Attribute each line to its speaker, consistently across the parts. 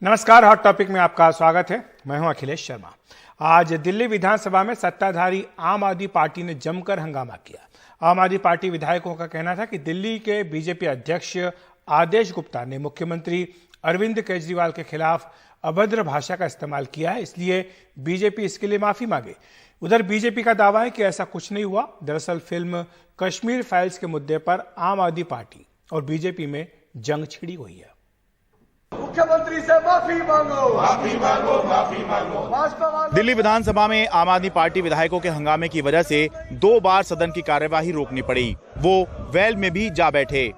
Speaker 1: नमस्कार, hot topic में आपका स्वागत है। मैं हूं अखिलेश शर्मा। आज दिल्ली विधानसभा में सत्ताधारी आम आदमी पार्टी ने जमकर हंगामा किया। आम आदमी पार्टी विधायकों का कहना था कि दिल्ली के बीजेपी अध्यक्ष आदेश गुप्ता ने मुख्यमंत्री अरविंद केजरीवाल के खिलाफ अभद्र भाषा का इस्तेमाल किया है, इसलिए बीजेपी इसके लिए माफी मांगे। उधर बीजेपी का दावा है कि ऐसा कुछ नहीं हुआ। दरअसल फिल्म कश्मीर फाइल्स के मुद्दे पर आम आदमी पार्टी और बीजेपी में जंग छिड़ी हुई है।
Speaker 2: मुख्यमंत्री से माफी मांगो, माफी मांगो, माफी मांगो।
Speaker 3: दिल्ली विधानसभा में आम आदमी पार्टी विधायकों के हंगामे की वजह से 2 बार सदन की कार्यवाही रोकनी पड़ी। वो वेल में भी जा बैठे।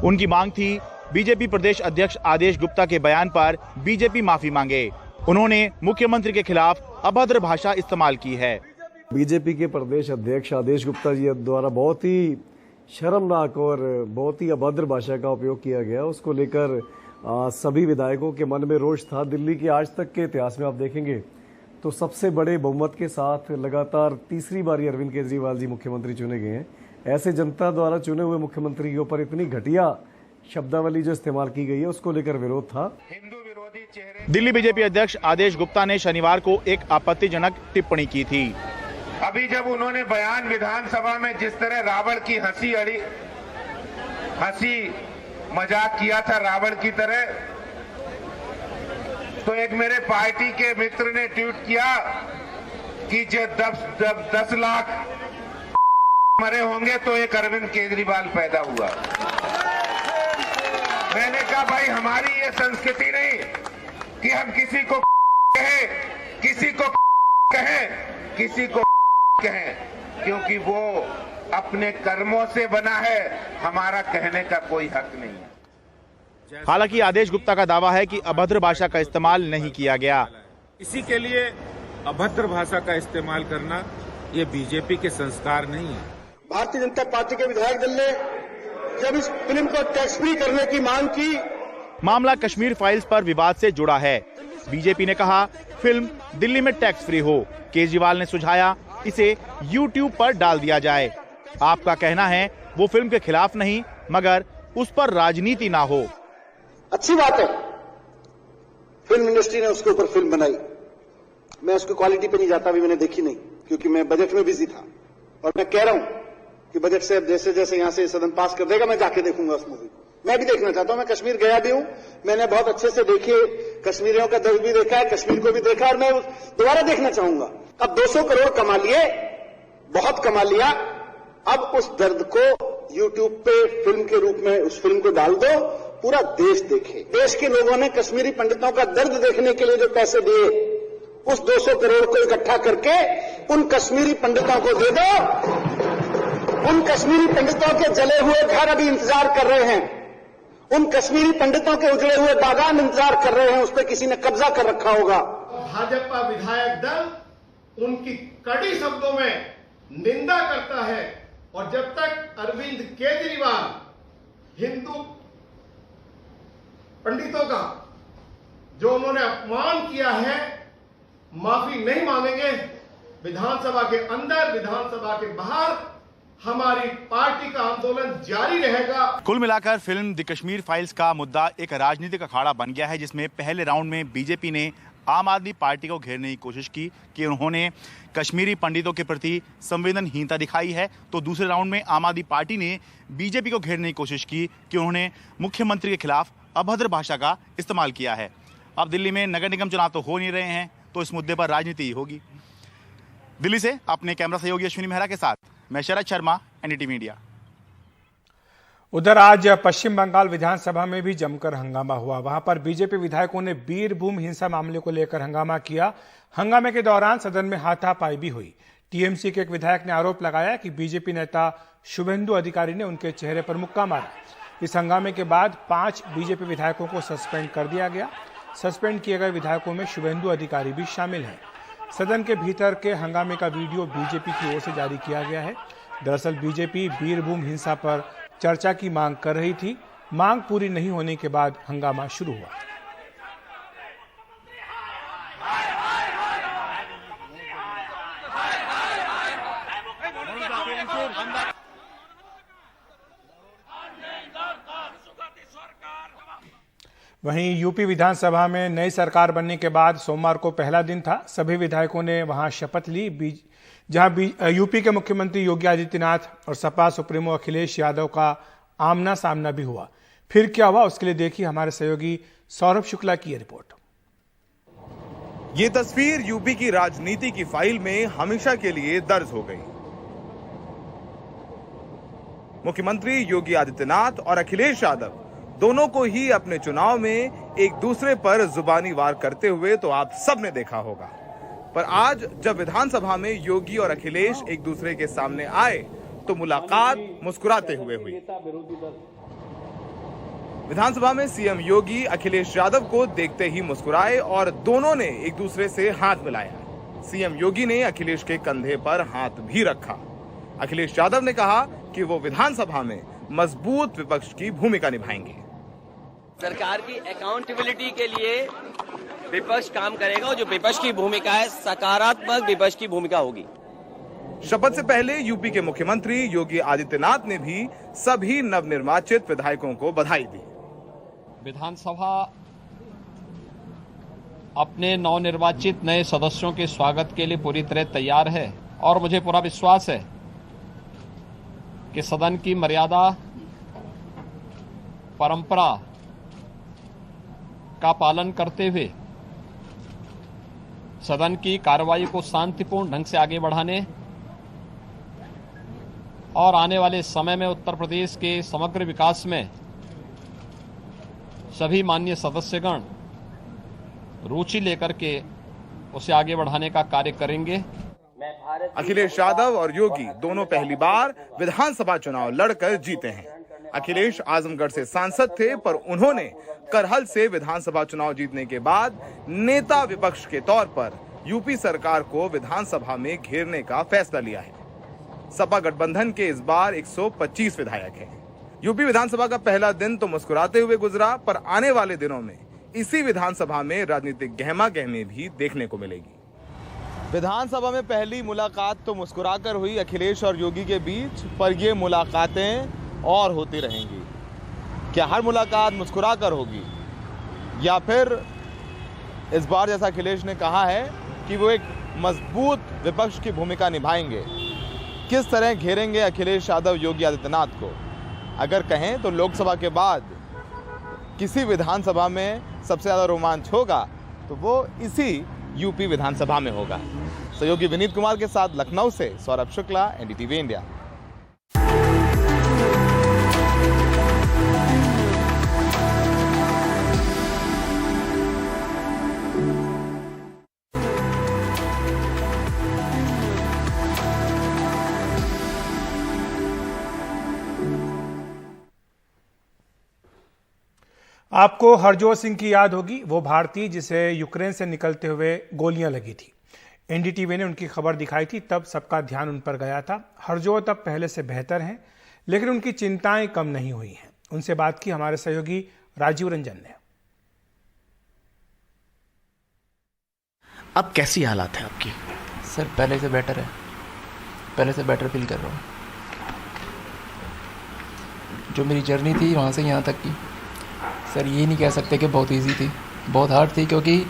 Speaker 3: उनकी मांग थी बीजेपी प्रदेश अध्यक्ष आदेश गुप्ता के बयान पर बीजेपी माफी मांगे। उन्होंने मुख्यमंत्री के खिलाफ अभद्र भाषा इस्तेमाल की है।
Speaker 4: बीजेपी के प्रदेश अध्यक्ष आदेश गुप्ता जी द्वारा बहुत ही शर्मनाक और बहुत ही अभद्र भाषा का उपयोग किया गया। उसको लेकर सभी विधायकों के मन में रोष था। दिल्ली के आज तक के इतिहास में आप देखेंगे तो सबसे बड़े बहुमत के साथ लगातार तीसरी बारी अरविंद केजरीवाल जी मुख्यमंत्री चुने गए हैं। ऐसे जनता द्वारा चुने हुए मुख्यमंत्री के ऊपर इतनी घटिया शब्दावली जो इस्तेमाल की गई है, उसको लेकर विरोध था।
Speaker 2: हिंदू विरोधी चेहरे।
Speaker 3: दिल्ली बीजेपी अध्यक्ष आदेश गुप्ता ने शनिवार को एक आपत्तिजनक टिप्पणी की थी।
Speaker 2: अभी जब उन्होंने बयान विधानसभा में जिस तरह रावण की हंसी मजाक किया था रावण की तरह, तो एक मेरे पार्टी के मित्र ने ट्वीट किया कि जब 10 लाख मरे होंगे तो एक अरविंद केजरीवाल पैदा हुआ। मैंने कहा भाई, हमारी ये संस्कृति नहीं कि हम किसी को कहें, किसी को कहें, क्योंकि वो अपने कर्मों से बना है। हमारा कहने का कोई हक नहीं है।
Speaker 3: हालांकि आदेश गुप्ता का दावा है कि अभद्र भाषा का इस्तेमाल नहीं किया गया।
Speaker 5: इसी के लिए अभद्र भाषा का इस्तेमाल करना ये बीजेपी के संस्कार नहीं है।
Speaker 6: भारतीय जनता पार्टी के विधायक दल ने जब इस फिल्म को टैक्स फ्री करने की मांग की।
Speaker 3: मामला कश्मीर फाइल्स पर विवाद से जुड़ा है। बीजेपी ने कहा फिल्म दिल्ली में टैक्स फ्री हो। केजरीवाल ने सुझाया इसे YouTube पर डाल दिया जाए। आपका कहना है वो फिल्म के खिलाफ नहीं, मगर उस पर राजनीति ना हो।
Speaker 6: अच्छी बात है, फिल्म इंडस्ट्री ने उसके ऊपर फिल्म बनाई। मैं उसकी क्वालिटी पे नहीं जाता, अभी मैंने देखी नहीं क्योंकि मैं बजट में बिजी था। और मैं कह रहा हूं कि बजट से अब जैसे जैसे यहां से सदन पास कर देगा मैं जाके देखूंगा उस मूवी। मैं भी देखना चाहता हूं। मैं कश्मीर गया भी हूं, मैंने बहुत अच्छे से देखी, कश्मीरियों का दर्द भी देखा है, कश्मीर को भी देखा, और मैं दोबारा देखना चाहूंगा। अब 200 करोड़ कमा लिए, बहुत कमा लिया। अब उस दर्द को YouTube पे फिल्म के रूप में उस फिल्म को डाल दो, पूरा देश देखे। देश के लोगों ने कश्मीरी पंडितों का दर्द देखने के लिए जो पैसे दिए, उस 200 करोड़ को इकट्ठा करके उन कश्मीरी पंडितों को दे दो। उन कश्मीरी पंडितों के जले हुए घर अभी इंतजार कर रहे हैं। उन कश्मीरी पंडितों के उजड़े हुए बागान इंतजार कर रहे हैं। उस पर किसी ने कब्जा कर रखा होगा।
Speaker 7: भाजपा विधायक दल उनकी कड़ी शब्दों में निंदा करता है, और जब तक अरविंद केजरीवाल हिंदू पंडितों का जो उन्होंने अपमान किया है माफी नहीं मांगेंगे, विधानसभा के अंदर विधानसभा के बाहर हमारी पार्टी का आंदोलन जारी रहेगा।
Speaker 3: कुल मिलाकर फिल्म द कश्मीर फाइल्स का मुद्दा एक राजनीतिक अखाड़ा बन गया है, जिसमें पहले राउंड में बीजेपी ने आम आदमी पार्टी को घेरने की कोशिश की कि उन्होंने कश्मीरी पंडितों के प्रति संवेदनहीनता दिखाई है, तो दूसरे राउंड में आम आदमी पार्टी ने बीजेपी को घेरने की कोशिश की कि उन्होंने मुख्यमंत्री के खिलाफ अभद्र भाषा का इस्तेमाल किया है। अब दिल्ली में नगर निगम चुनाव तो हो नहीं रहे हैं, तो इस मुद्दे पर राजनीति होगी। दिल्ली से अपने कैमरा सहयोगी अश्विनी मेहरा के साथ मैं शरद शर्मा, एनडीटीवी मीडिया।
Speaker 1: उधर आज पश्चिम बंगाल विधानसभा में भी जमकर हंगामा हुआ। वहां पर बीजेपी विधायकों ने बीरभूम हिंसा मामले को लेकर हंगामा किया। हंगामे के दौरान सदन में हाथापाई भी हुई। टीएमसी के एक विधायक ने आरोप लगाया कि बीजेपी नेता शुभेंदु अधिकारी ने उनके चेहरे पर मुक्का मारा। इस हंगामे के बाद 5 बीजेपी विधायकों को सस्पेंड कर दिया गया। सस्पेंड किए गए विधायकों में शुभेंदु अधिकारी भी शामिल हैं। सदन के भीतर के हंगामे का वीडियो बीजेपी की ओर से जारी किया गया है। दरअसल बीजेपी बीरभूम हिंसा पर चर्चा की मांग कर रही थी। मांग पूरी नहीं होने के बाद हंगामा शुरू हुआ। वहीं यूपी विधानसभा में नई सरकार बनने के बाद सोमवार को पहला दिन था। सभी विधायकों ने वहां शपथ ली, जहां यूपी के मुख्यमंत्री योगी आदित्यनाथ और सपा सुप्रीमो अखिलेश यादव का आमना सामना भी हुआ। फिर क्या हुआ, उसके लिए देखिए हमारे सहयोगी सौरभ शुक्ला की रिपोर्ट।
Speaker 8: ये तस्वीर यूपी की राजनीति की फाइल में हमेशा के लिए दर्ज हो गई। मुख्यमंत्री योगी आदित्यनाथ और अखिलेश यादव दोनों को ही अपने चुनाव में एक दूसरे पर जुबानी वार करते हुए तो आप सब ने देखा होगा, पर आज जब विधानसभा में योगी और अखिलेश एक दूसरे के सामने आए तो मुलाकात मुस्कुराते हुए हुई। विधानसभा में सीएम योगी अखिलेश यादव को देखते ही मुस्कुराए और दोनों ने एक दूसरे से हाथ मिलाया। सीएम योगी ने अखिलेश के कंधे पर हाथ भी रखा। अखिलेश यादव ने कहा कि वो विधानसभा में मजबूत विपक्ष की भूमिका निभाएंगे।
Speaker 9: सरकार की अकाउंटेबिलिटी के लिए विपक्ष काम करेगा और जो विपक्ष की भूमिका है सकारात्मक विपक्ष की भूमिका होगी।
Speaker 8: शपथ से पहले यूपी के मुख्यमंत्री योगी आदित्यनाथ ने भी सभी नवनिर्वाचित विधायकों को बधाई दी।
Speaker 10: विधानसभा अपने नवनिर्वाचित नए सदस्यों के स्वागत के लिए पूरी तरह तैयार है और मुझे पूरा विश्वास है कि सदन की मर्यादा, परंपरा का पालन करते हुए सदन की कार्रवाई को शांतिपूर्ण ढंग से आगे बढ़ाने और आने वाले समय में उत्तर प्रदेश के समग्र विकास में सभी माननीय सदस्यगण रुचि लेकर के उसे आगे बढ़ाने का कार्य करेंगे।
Speaker 8: अखिलेश यादव और योगी दोनों पहली बार विधानसभा चुनाव लड़कर जीते हैं। अखिलेश आजमगढ़ से सांसद थे, पर उन्होंने करहल से विधानसभा चुनाव जीतने के बाद नेता विपक्ष के तौर पर यूपी सरकार को विधानसभा में घेरने का फैसला लिया है। सपा गठबंधन के इस बार 125 विधायक हैं। यूपी विधानसभा का पहला दिन तो मुस्कुराते हुए गुजरा, पर आने वाले दिनों में इसी विधानसभा में राजनीतिक गहमा गहमी भी देखने को मिलेगी। विधानसभा में पहली मुलाकात तो मुस्कुराकर हुई अखिलेश और योगी के बीच, पर ये मुलाकातें और होती रहेंगी। क्या हर मुलाकात मुस्कुराकर होगी या फिर इस बार जैसा अखिलेश ने कहा है कि वो एक मजबूत विपक्ष की भूमिका निभाएंगे? किस तरह घेरेंगे अखिलेश यादव योगी आदित्यनाथ को? अगर कहें तो लोकसभा के बाद किसी विधानसभा में सबसे ज़्यादा रोमांच होगा तो वो इसी यूपी विधानसभा में होगा। सहयोगी विनीत कुमार के साथ लखनऊ से सौरभ शुक्ला, एनडीटीवी इंडिया।
Speaker 1: आपको हरजोत सिंह की याद होगी, वो भारतीय जिसे यूक्रेन से निकलते हुए गोलियां लगी थी। एनडीटीवी ने उनकी खबर दिखाई थी, तब सबका ध्यान उन पर गया था। हरजोत अब पहले से बेहतर हैं, लेकिन उनकी चिंताएं कम नहीं हुई हैं। उनसे बात की हमारे सहयोगी राजीव रंजन ने।
Speaker 11: अब कैसी हालात है आपकी?
Speaker 12: सर पहले से बेटर है, पहले से बेटर फील कर रहा हूँ। जो मेरी जर्नी थी वहाँ से यहाँ तक की, सर ये नहीं कह सकते कि बहुत इजी थी, बहुत हार्ड थी, क्योंकि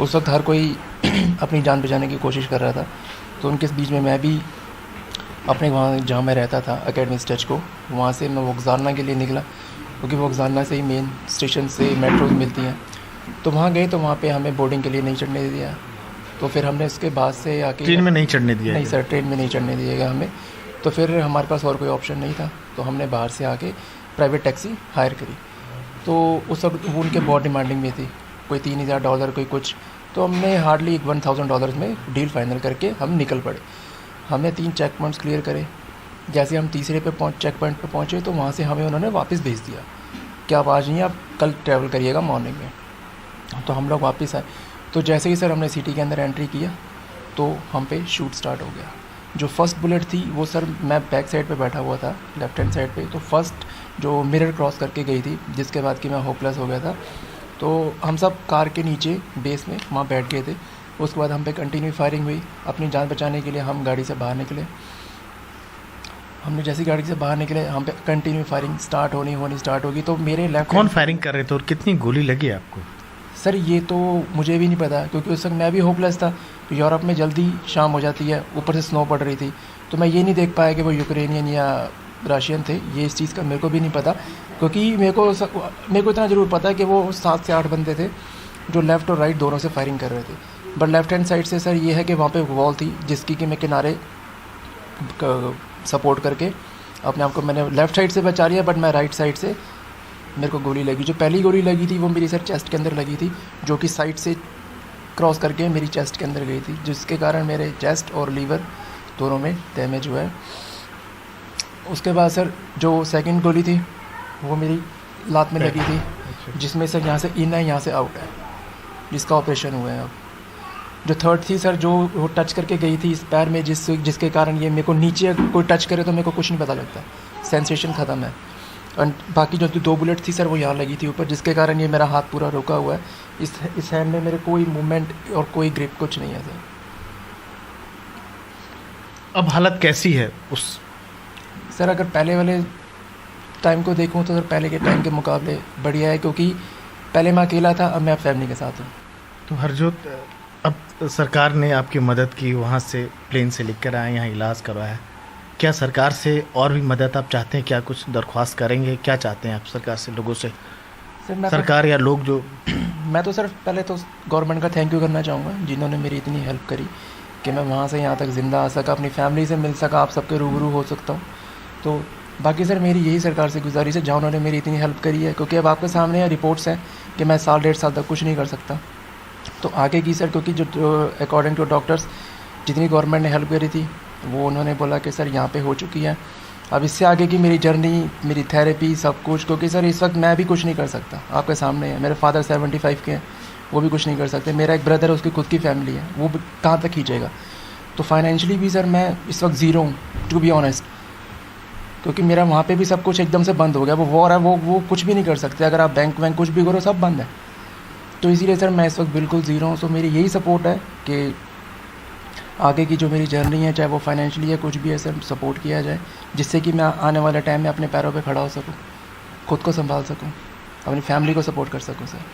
Speaker 12: उस वक्त हर कोई अपनी जान बचाने की कोशिश कर रहा था। तो उनके बीच में मैं भी अपने वहाँ जहाँ मैं रहता था एकेडमी स्टेच को, वहाँ से मैं वोक्जालना के लिए निकला, क्योंकि वोक्जालना से ही मेन स्टेशन से मेट्रोज मिलती हैं। तो वहाँ गए तो वहाँ पे हमें बोर्डिंग के लिए नहीं चढ़ने दिया। तो फिर हमने इसके बाद से आके
Speaker 11: ट्रेन में नहीं चढ़ने दिया?
Speaker 12: नहीं सर, ट्रेन में नहीं चढ़ने दिएगा हमें। तो फिर हमारे पास और कोई ऑप्शन नहीं था, तो हमने बाहर से आके प्राइवेट टैक्सी हायर करी। तो उस वक्त वो उनके बहुत डिमांडिंग में थी, कोई $3000 कोई कुछ। तो हमने हार्डली $1000 में डील फाइनल करके हम निकल पड़े। हमने 3 चेक पॉइंट्स क्लियर करे। जैसे हम तीसरे पे चेक पॉइंट पे पहुँचे तो वहाँ से हमें उन्होंने वापस भेज दिया कि आप आज नहीं, आप कल ट्रैवल करिएगा मॉर्निंग में। तो हम लोग वापस आए। तो जैसे ही सर हमने सिटी के अंदर एंट्री किया तो हम पे शूट स्टार्ट हो गया। जो फर्स्ट बुलेट थी वो सर, मैं बैक साइड पे बैठा हुआ था लेफ्ट हैंड साइड पे, तो फर्स्ट जो मिरर क्रॉस करके गई थी, जिसके बाद कि मैं होपलेस हो गया था। तो हम सब कार के नीचे बेस में वहाँ बैठ गए थे। उसके बाद हम पे कंटिन्यू फायरिंग हुई। अपनी जान बचाने के लिए हम गाड़ी से बाहर निकले। हमने जैसी गाड़ी से बाहर निकले हम पे कंटिन्यू फायरिंग स्टार्ट होगी तो मेरे लेफ्ट
Speaker 11: कौन फायरिंग कर रहे थे और कितनी गोली लगी आपको?
Speaker 12: सर ये तो मुझे भी नहीं पता क्योंकि उस वक्त मैं भी होपलेस था। तो यूरोप में जल्दी शाम हो जाती है, ऊपर से स्नो पड़ रही थी, तो मैं ये नहीं देख पाया कि वो यूक्रेनियन या रशियन थे। ये इस चीज़ का मेरे को भी नहीं पता क्योंकि मेरे को इतना ज़रूर पता है कि वो 7 से 8 बंदे थे जो लेफ़्ट और राइट दोनों से फायरिंग कर रहे थे। बट लेफ़्ट हैंड साइड से सर ये है कि वहाँ पे वॉल थी जिसकी कि मैं किनारे सपोर्ट करके अपने आप को मैंने लेफ़्ट साइड से बचा लिया, बट मैं राइट साइड से मेरे को गोली लगी। जो पहली गोली लगी थी वो मेरी सर चेस्ट के अंदर लगी थी, जो कि साइड से क्रॉस करके मेरी चेस्ट के अंदर गई थी, जिसके कारण मेरे चेस्ट और लीवर दोनों में डैमेज हुआ है। उसके बाद सर जो सेकंड गोली थी वो मेरी लात में लगी थी, जिसमें सर यहाँ से इन है यहाँ से आउट है, जिसका ऑपरेशन हुआ है अब। जो थर्ड थी सर जो वो टच करके गई थी इस पैर में, जिसके कारण ये मेरे को नीचे कोई टच करे तो मेरे को कुछ नहीं पता लगता, सेंसेशन ख़त्म है। और बाकी जो 2 बुलेट थी सर वो यहाँ लगी थी ऊपर, जिसके कारण ये मेरा हाथ पूरा रुका हुआ है। इस हैंड में मेरे कोई मूवमेंट और कोई ग्रिप कुछ नहीं है सर।
Speaker 11: अब हालत कैसी है उस?
Speaker 12: सर अगर पहले वाले टाइम को देखूं तो सर पहले के टाइम के मुकाबले बढ़िया है, क्योंकि पहले मैं अकेला था, अब मैं फैमिली के साथ हूँ।
Speaker 11: तो हरजोत, अब सरकार ने आपकी मदद की, वहाँ से प्लेन से लिख कर आए, यहाँ इलाज करवाया, क्या सरकार से और भी मदद आप चाहते हैं? क्या कुछ दरख्वास्त करेंगे? क्या चाहते हैं आप सरकार से, लोगों से?
Speaker 12: सर
Speaker 11: सरकार या लोग जो
Speaker 12: मैं तो सर पहले तो गवर्नमेंट का थैंक यू करना चाहूँगा जिन्होंने मेरी इतनी हेल्प करी कि मैं वहाँ से यहाँ तक ज़िंदा आ सका, अपनी फैमिली से मिल सका, आप सबके रूबरू हो सकता हूँ। तो बाकी सर मेरी यही सरकार से गुजारिश है जहाँ उन्होंने मेरी इतनी हेल्प करी है, क्योंकि अब आपके सामने रिपोर्ट्स हैं कि मैं 1.5 साल तक कुछ नहीं कर सकता। तो आगे की सर, क्योंकि जो अकॉर्डिंग टू डॉक्टर्स जितनी गवर्नमेंट ने हेल्प करी थी वो उन्होंने बोला कि सर यहाँ पे हो चुकी है। अब इससे आगे की मेरी जर्नी, मेरी थेरेपी, सब कुछ, क्योंकि सर इस वक्त मैं भी कुछ नहीं कर सकता, आपके सामने है। मेरे फादर 75 के हैं, वो भी कुछ नहीं कर सकते। मेरा एक ब्रदर है, उसकी खुद की फैमिली है, वो कहाँ तक खींचेगा। तो फाइनेंशियली भी सर मैं इस वक्त ज़ीरो हूँ, टू बी ऑनेस्ट, क्योंकि मेरा वहाँ पे भी सब कुछ एकदम से बंद हो गया। वो वॉर है, वो कुछ भी नहीं कर सकते। अगर आप बैंक कुछ भी करो सब बंद है। तो इसीलिए सर मैं इस वक्त बिल्कुल ज़ीरो हूँ। तो मेरी यही सपोर्ट है कि आगे की जो मेरी जर्नी है, चाहे वो फाइनेंशियली है, कुछ भी है सर, सपोर्ट किया जाए, जिससे कि मैं आने वाले टाइम में अपने पैरों पे खड़ा हो सकूं, खुद को संभाल सकूं, अपनी फैमिली को सपोर्ट कर सकूं सर।